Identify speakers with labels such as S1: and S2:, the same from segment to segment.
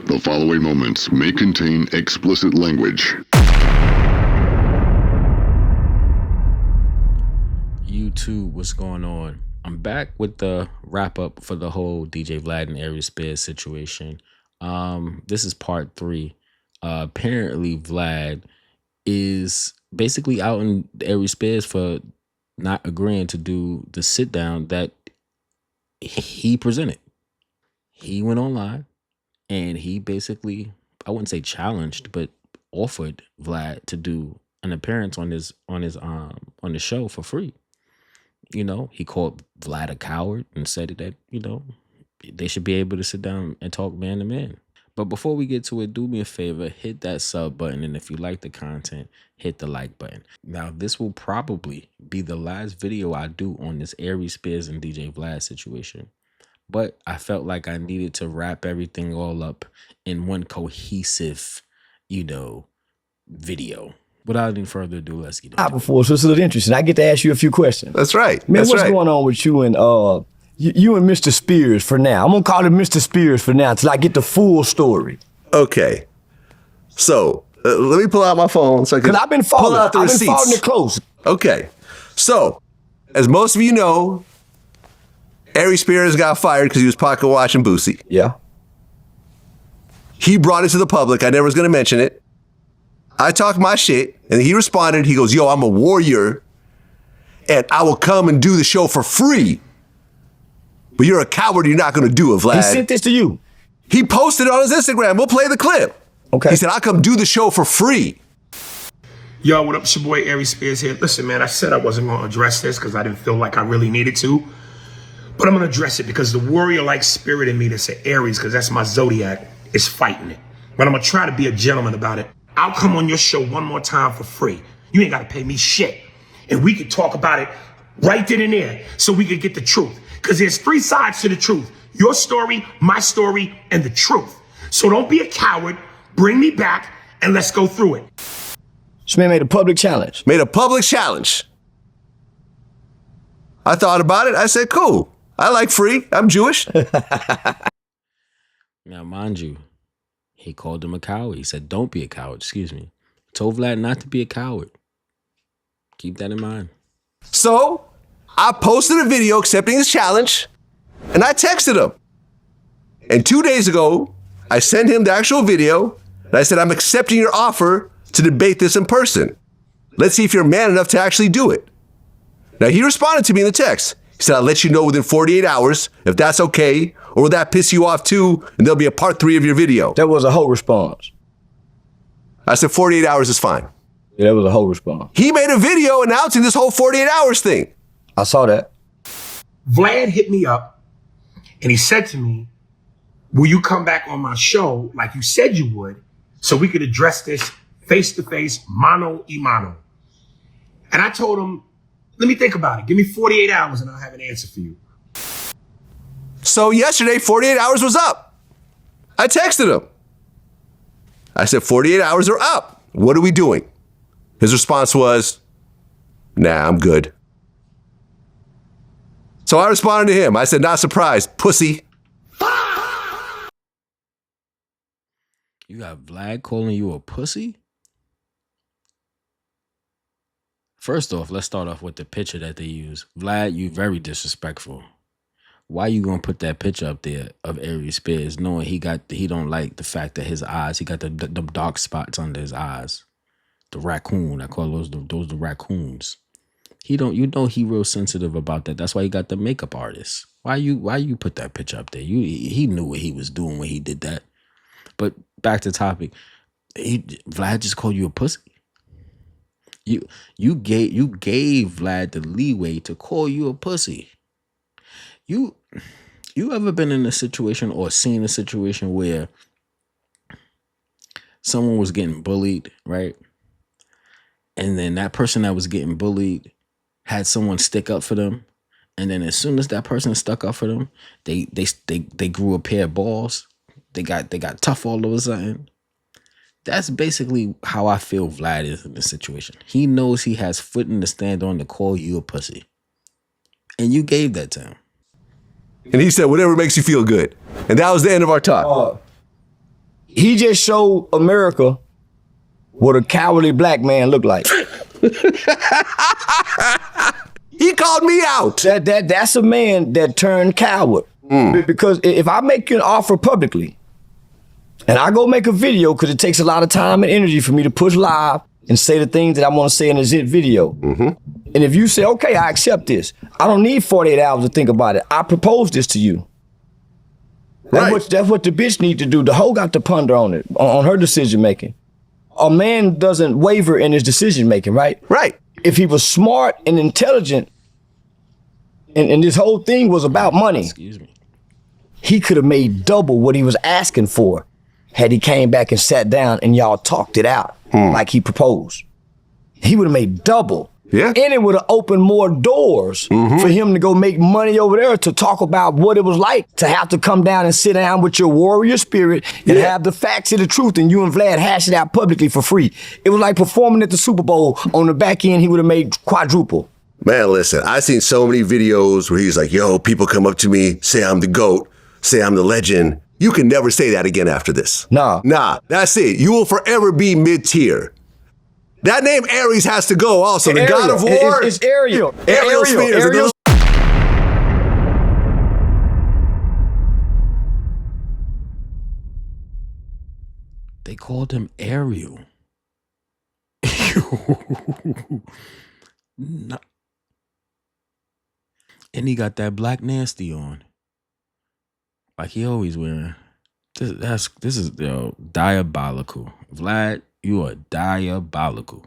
S1: The following moments may contain explicit language.
S2: YouTube, what's going on? I'm back with the wrap up for the whole DJ Vlad and Aries Spears situation. This is part 3. Apparently Vlad is basically out in Aries Spears for not agreeing to do the sit down that he presented. He went online and he basically, I wouldn't say challenged, but offered Vlad to do an appearance on the show for free. You know, he called Vlad a coward and said that, you know, they should be able to sit down and talk man to man. But before we get to it, do me a favor, hit that sub button. And if you like the content, hit the like button. Now, this will probably be the last video I do on this Aries Spears and DJ Vlad situation. But I felt like I needed to wrap everything all up in one cohesive, you know, video. Without any further ado, let's get into it.
S3: Before, so it's a little interesting. I get to ask you a few questions.
S4: That's right.
S3: Man,
S4: That's
S3: what's
S4: right.
S3: going on with you and you and Mr. Spears for now? I'm gonna call him Mr. Spears for now till I get the full story.
S4: Okay. So let me pull out my phone so I can
S3: Cause I've been following.
S4: pull out the
S3: I've been
S4: receipts.
S3: following it close.
S4: Okay. So, as most of you know, Aries Spears got fired because he was pocket watching Boosie.
S3: Yeah.
S4: He brought it to the public. I never was going to mention it. I talked my shit, and he responded. He goes, yo, I'm a warrior, and I will come and do the show for free. But you're a coward. You're not going to do it, Vlad.
S3: He sent this to you.
S4: He posted it on his Instagram. We'll play the clip.
S3: Okay.
S4: He said, I'll come do the show for free.
S5: Yo, what up? It's your boy Aries Spears here. Listen, man, I said I wasn't going to address this because I didn't feel like I really needed to. But I'm going to address it because the warrior-like spirit in me that's an Aries, because that's my zodiac, is fighting it. But I'm going to try to be a gentleman about it. I'll come on your show one more time for free. You ain't got to pay me shit. And we could talk about it right then and there so we could get the truth. Because there's 3 sides to the truth. Your story, my story, and the truth. So don't be a coward. Bring me back and let's go through it.
S3: This man made a public challenge.
S4: Made a public challenge. I thought about it. I said, cool. I like free. I'm Jewish.
S2: Now, mind you, he called him a coward. He said, don't be a coward, excuse me. Told Vlad not to be a coward. Keep that in mind.
S4: So I posted a video accepting his challenge, and I texted him. And 2 days ago, I sent him the actual video, and I said, I'm accepting your offer to debate this in person. Let's see if you're man enough to actually do it. Now, he responded to me in the text. He said, I'll let you know within 48 hours if that's okay, or will that piss you off too, and there'll be a part 3 of your video.
S3: That was a whole response.
S4: I said, 48 hours is fine.
S3: Yeah, that was a whole response.
S4: He made a video announcing this whole 48 hours thing.
S3: I saw that.
S5: Vlad hit me up and he said to me, will you come back on my show like you said you would so we could address this face to face, mano y mano? And I told him, let me think about it. Give me 48 hours and I'll have an answer for you.
S4: So yesterday, 48 hours was up. I texted him. I said, 48 hours are up. What are we doing? His response was, nah, I'm good. So I responded to him. I said, not surprised, pussy.
S2: You got Vlad calling you a pussy? First off, let's start off with the picture that they use. Vlad, you very disrespectful. Why you gonna put that picture up there of Aries Spears, knowing he don't like the fact that his eyes, he got the dark spots under his eyes, the raccoon. I call those the raccoons. You know he real sensitive about that. That's why he got the makeup artist. Why you put that picture up there? He knew what he was doing when he did that. But back to topic, Vlad just called you a pussy. You gave Vlad the leeway to call you a pussy. You ever been in a situation or seen a situation where someone was getting bullied, right? And then that person that was getting bullied had someone stick up for them, and then as soon as that person stuck up for them, they grew a pair of balls. They got tough all of a sudden. That's basically how I feel Vlad is in this situation. He knows he has footing to stand on to call you a pussy. And you gave that to him.
S4: And he said, whatever makes you feel good. And that was the end of our talk.
S3: He just showed America what a cowardly black man looked like.
S4: He called me out.
S3: That's a man that turned coward. Because if I make you an offer publicly, and I go make a video, because it takes a lot of time and energy for me to push live and say the things that I want to say in a zit video. And if you say, okay, I accept this, I don't need 48 hours to think about it. I propose this to you. That's what the bitch need to do. The hoe got to ponder on it, on her decision making. A man doesn't waver in his decision making, right?
S4: Right.
S3: If he was smart and intelligent, and this whole thing was about money,
S2: Excuse me.
S3: he could have made double what he was asking for had he came back and sat down and y'all talked it out like he proposed. He would have made double.
S4: Yeah.
S3: And it would have opened more doors for him to go make money over there, to talk about what it was like to have to come down and sit down with your warrior spirit and have the facts and the truth, and you and Vlad hash it out publicly for free. It was like performing at the Super Bowl. On the back end, he would have made quadruple.
S4: Man, listen, I've seen so many videos where he's like, yo, people come up to me, say I'm the GOAT, say I'm the legend. You can never say that again after this.
S3: Nah,
S4: that's it. You will forever be mid-tier. That name Aries has to go also. The God of War.
S3: It's Ariel.
S4: Aries Spears.
S3: Ariel.
S2: They called him Ariel. No. And he got that black nasty on, like he always wearing. This is diabolical. Vlad, you are diabolical.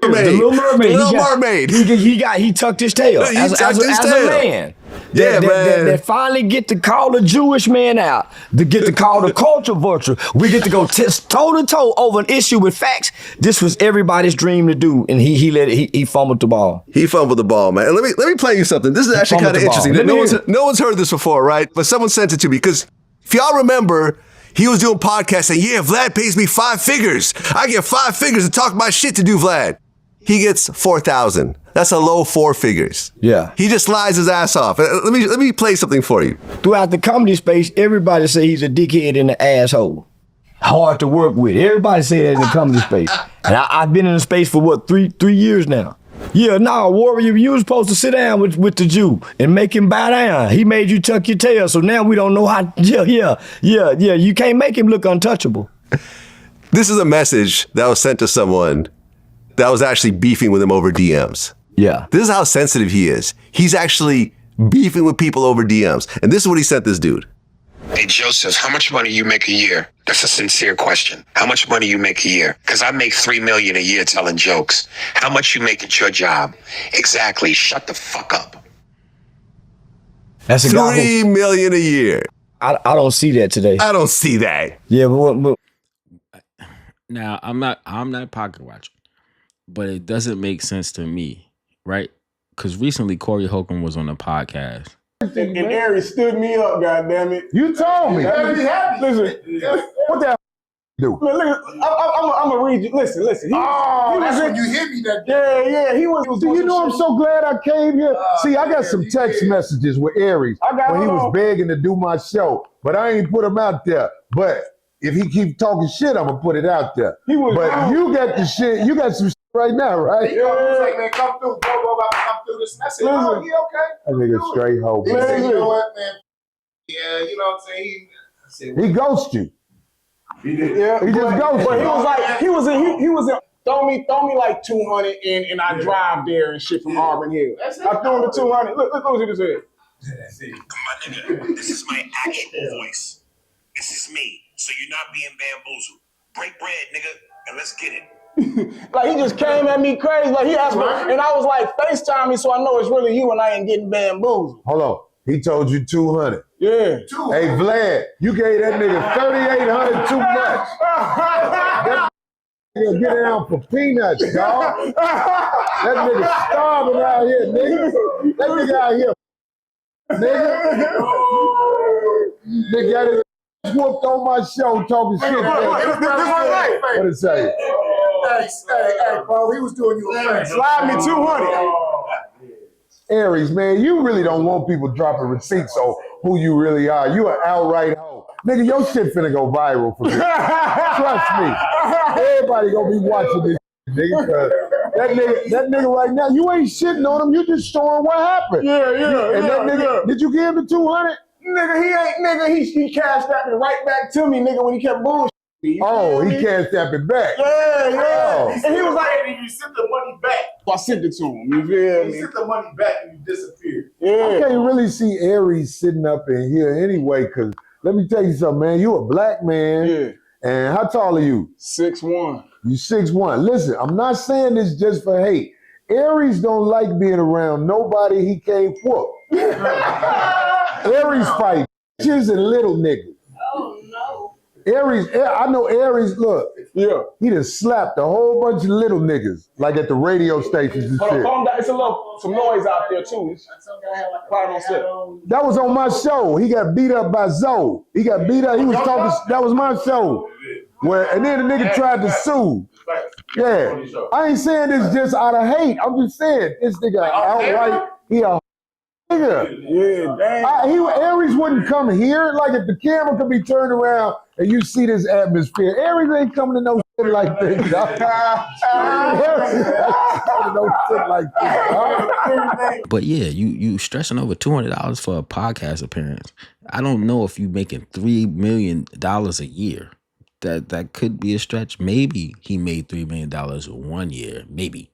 S3: The Little Mermaid.
S4: The Little Mermaid.
S3: He tucked his tail as a man. That finally get to call a Jewish man out, to get to call the culture vulture. We get to go toe to toe over an issue with facts. This was everybody's dream to do, and he fumbled the ball.
S4: He fumbled the ball, man. And let me play you something. This is actually kind of interesting. No one's heard this before, right? But someone sent it to me, because if y'all remember, he was doing podcasts saying, yeah, Vlad pays me 5 figures. I get 5 figures to talk my shit to do Vlad. He gets 4,000. That's a low 4 figures.
S3: Yeah.
S4: He just lies his ass off. Let me play something for you.
S3: Throughout the comedy space, everybody say he's a dickhead and an asshole. Hard to work with. Everybody say that in the comedy space. And I've been in the space for what, three years now. Yeah, Warrior, you was supposed to sit down with the Jew and make him bow down. He made you tuck your tail, so now we don't know how. Yeah. You can't make him look untouchable.
S4: This is a message that was sent to someone that was actually beefing with him over DMs.
S3: Yeah.
S4: This is how sensitive he is. He's actually beefing with people over DMs. And this is what he sent this dude.
S6: Hey, Joseph, how much money you make a year? That's a sincere question. How much money you make a year? Because I make $3 million a year telling jokes. How much you make at your job? Exactly. Shut the fuck up.
S3: That's a guy
S4: $3 million a year.
S3: I don't see that today.
S4: I don't see that.
S3: Yeah, but
S2: Now I'm not pocket watching, but it doesn't make sense to me, right? Because recently Corey Holcomb was on a podcast.
S7: And Aries stood me up, goddammit.
S8: You told me.
S7: Listen,
S8: What the do?
S7: look, I'm gonna read you. Listen. He
S8: That's
S7: was
S8: when you hit me that day.
S7: Yeah, he was.
S8: Do you know I'm so glad I came here? See, I got some text messages with Aries when he was begging to do my show, but I ain't put him out there. But if he keep talking shit, I'm gonna put it out there. But you got the shit. You got some shit right now, right?
S7: Yeah.
S8: He was like, man, come through, bro, about to come through this. I said, oh, he okay? That nigga straight hoe.
S7: He said,
S8: you know what, man? Yeah, you know what I'm saying? He ghosted you.
S7: He did. Yeah,
S8: he just ghosted.
S7: But he was like, he was in. Throw me like 200 and I drive there and shit from Auburn Hill. I threw him the 200. Look what he just said.
S6: My nigga, this is my actual voice. This is me. So you're not being bamboozled. Break bread, nigga, and let's get it.
S7: Like, he just came at me crazy. Like, he asked me, and I was like, FaceTime me so I know it's really you and I ain't getting bamboozled.
S8: Hold on. He told you 200.
S7: Yeah.
S8: Hey, Vlad, you gave that nigga 3,800 too much. That nigga get down for peanuts, dog. That nigga starving out here, nigga. That nigga out here, nigga. Nigga got his whooped on my show talking shit. What it say?
S9: Hey, bro, he was doing you a favor.
S7: Slide me 200.
S8: Aries, man, you really don't want people dropping receipts on who you really are. You an outright hoe. Nigga, your shit finna go viral for me. Trust me. Everybody gonna be watching this nigga, cause that nigga right now, you ain't shitting on him, you just showing what happened. And that nigga, did you give him the 200?
S7: Nigga, he ain't, nigga, he cashed that right back to me, nigga, when he kept bullshitting.
S8: Oh, he cashed that back.
S7: Yeah.
S8: Oh.
S7: And he was like, you sent the money back. I sent it to him, you feel me?
S9: You sent the money back and you disappeared.
S7: Yeah.
S8: I can't really see Aries sitting up in here anyway, cause let me tell you something, man. You a black man.
S7: Yeah.
S8: And how tall are you?
S7: 6'1".
S8: You 6'1". Listen, I'm not saying this just for hate. Aries don't like being around nobody he can't whoop. Aries fight bitches and little niggas.
S10: Oh no.
S8: Aries, I know Aries, look.
S7: Yeah.
S8: He done slapped a whole bunch of little niggas, like at the radio stations and
S7: Hold on,
S8: shit.
S7: calm down. It's some noise out there too. Quiet on set.
S8: That was on my show. He got beat up by Zoe. He got beat up. He was talking. That was my show. And then the nigga tried to sue. Yeah. I ain't saying this just out of hate. I'm just saying this nigga outright. He a nigga.
S7: Yeah, damn.
S8: Aries wouldn't come here. Like if the camera could be turned around and you see this atmosphere, Aries ain't coming to no shit like this. Aries ain't coming to no shit like this.
S2: But yeah, you stressing over $200 for a podcast appearance. I don't know if you making $3 million a year. That could be a stretch. Maybe he made $3 million 1 year, maybe.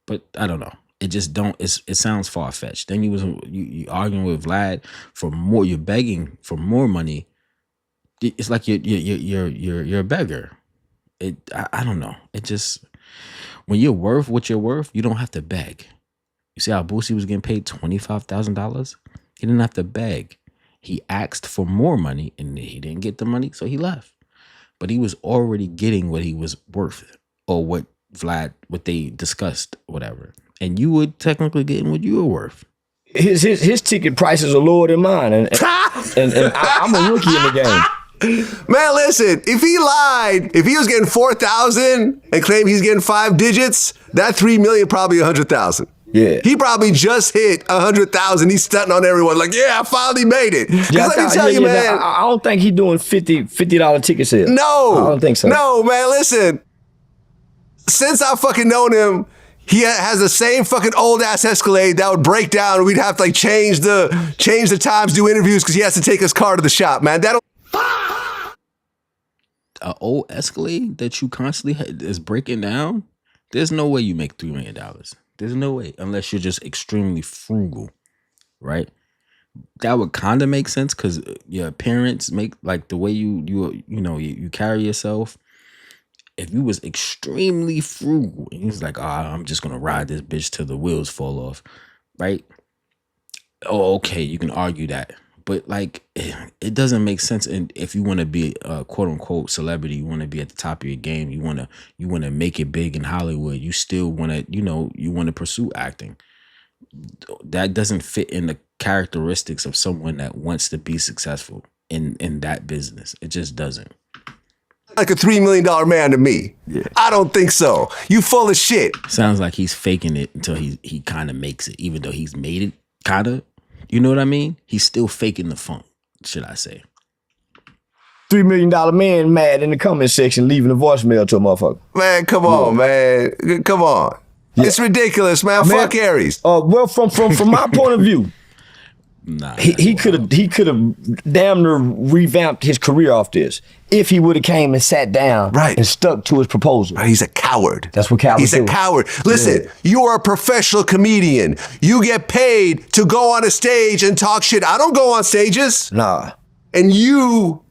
S2: But I don't know. It just don't. It sounds far fetched. Then you arguing with Vlad for more. You're begging for more money. It's like you're a beggar. I don't know. It just, when you're worth what you're worth, you don't have to beg. You see how Boosie was getting paid $25,000? He didn't have to beg. He asked for more money and he didn't get the money, so he left. But he was already getting what he was worth, or what they discussed, whatever. And you were technically getting what you were worth.
S3: His ticket prices are lower than mine, and I'm a rookie in the game.
S4: Man, listen, if he lied, if he was getting 4,000 and claimed he's getting 5 digits, that 3 million probably 100,000.
S3: Yeah.
S4: He probably just hit 100,000. He's stunting on everyone like, yeah, I finally made it. Because let me tell you, man.
S3: I don't think he's doing $50 ticket sales.
S4: No.
S3: I don't think so.
S4: No, man, listen. Since I fucking known him, he has the same fucking old ass Escalade that would break down and we'd have to like change the times, do interviews because he has to take his car to the shop, man.
S2: An old Escalade that you constantly is breaking down? There's no way you make $3 million. There's no way, unless you're just extremely frugal, right? That would kind of make sense because your appearance, make like the way you carry yourself. If you was extremely frugal and he was like, I'm just gonna ride this bitch till the wheels fall off, right? Oh, okay, you can argue that. But like, it doesn't make sense. And if you want to be a quote unquote celebrity, you want to be at the top of your game, you want to make it big in Hollywood, you still want to, you want to pursue acting. That doesn't fit in the characteristics of someone that wants to be successful in that business. It just doesn't.
S4: Like a $3 million man to me.
S2: Yeah.
S4: I don't think so. You full of shit.
S2: Sounds like he's faking it until he kind of makes it, even though he's made it, kind of. You know what I mean? He's still faking the funk, should I say.
S3: $3 million man mad in the comment section leaving a voicemail to a motherfucker.
S4: Man, come on, man. Come on. Yeah. It's ridiculous, man. Fuck Aries.
S3: Well, from my point of view,
S2: nah,
S3: he could have damn near revamped his career off this if he would have came and sat down and stuck to his proposal.
S4: He's a coward.
S3: That's what cowards do.
S4: He's a coward. Listen, you are a professional comedian. You get paid to go on a stage and talk shit. I don't go on stages.
S3: Nah.
S4: And you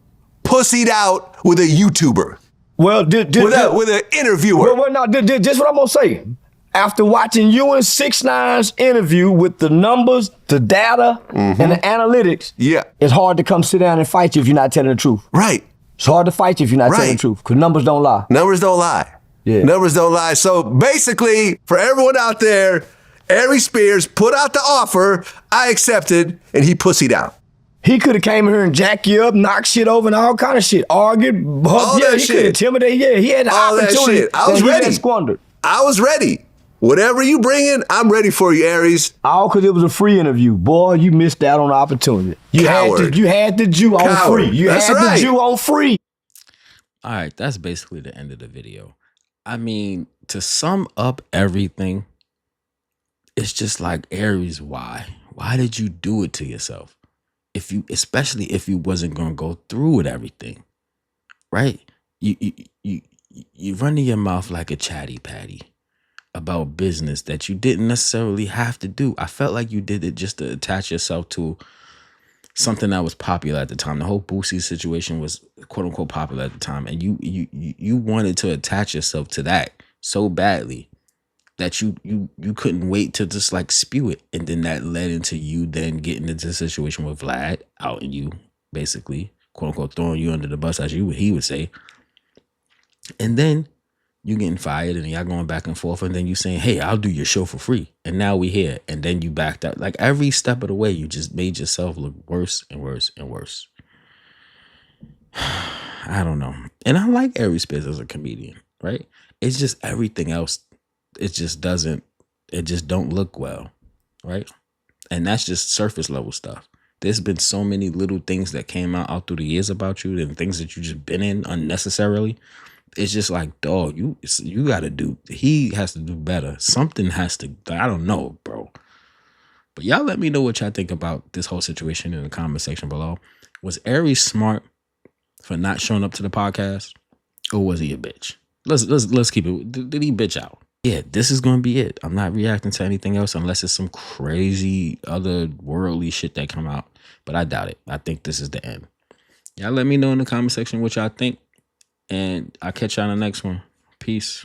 S4: pussied out with a YouTuber.
S3: Well,
S4: with an interviewer.
S3: Well, no, just what I'm gonna say. After watching you and 6ix9ine's interview with the numbers, the data, and the analytics, it's hard to come sit down and fight you if you're not telling the truth.
S4: Right.
S3: It's hard to fight you if you're not telling the truth, because numbers don't lie.
S4: Numbers don't lie.
S3: Yeah.
S4: Numbers don't lie. So basically, for everyone out there, Aries Spears put out the offer, I accepted, and he pussied out.
S3: He could have came in here and jack you up, knock shit over, and all kind of shit. Argued,
S4: all that
S3: he could intimidate. Yeah, he had the
S4: all
S3: opportunity
S4: that shit. I was ready.
S3: Squandered.
S4: I was ready. Whatever you bring in, I'm ready for you, Aries.
S3: All because it was a free interview. Boy, you missed out on the opportunity. You had the Jew on free. You had the Jew on free.
S2: All right, that's basically the end of the video. I mean, to sum up everything, it's just like, Aries, why? Why did you do it to yourself? Especially if you wasn't gonna go through with everything, right? You running your mouth like a chatty patty about business that you didn't necessarily have to do. I felt like you did it just to attach yourself to something that was popular at the time. The whole Boosie situation was quote unquote popular at the time, and you wanted to attach yourself to that so badly that you couldn't wait to just like spew it, and then that led into you then getting into the situation with Vlad outing you, basically quote unquote throwing you under the bus, as he would say, and then you getting fired and y'all going back and forth, and then you saying, hey, I'll do your show for free, and now we here, and then you backed out. Like every step of the way, you just made yourself look worse and worse and worse. I don't know. And I like Aries Spears as a comedian, right? It's just everything else, it just don't look well, right? And that's just surface level stuff. There's been so many little things that came out through the years about you, and things that you just been in unnecessarily. It's just like, dog, you gotta do, he has to do better. Something has to, I don't know, bro. But y'all let me know what y'all think about this whole situation in the comment section below. Was Aries smart for not showing up to the podcast, or was he a bitch? Let's keep it. Did he bitch out? Yeah, this is gonna be it. I'm not reacting to anything else unless it's some crazy other worldly shit that come out. But I doubt it. I think this is the end. Y'all let me know in the comment section what y'all think. And I'll catch y'all on the next one. Peace.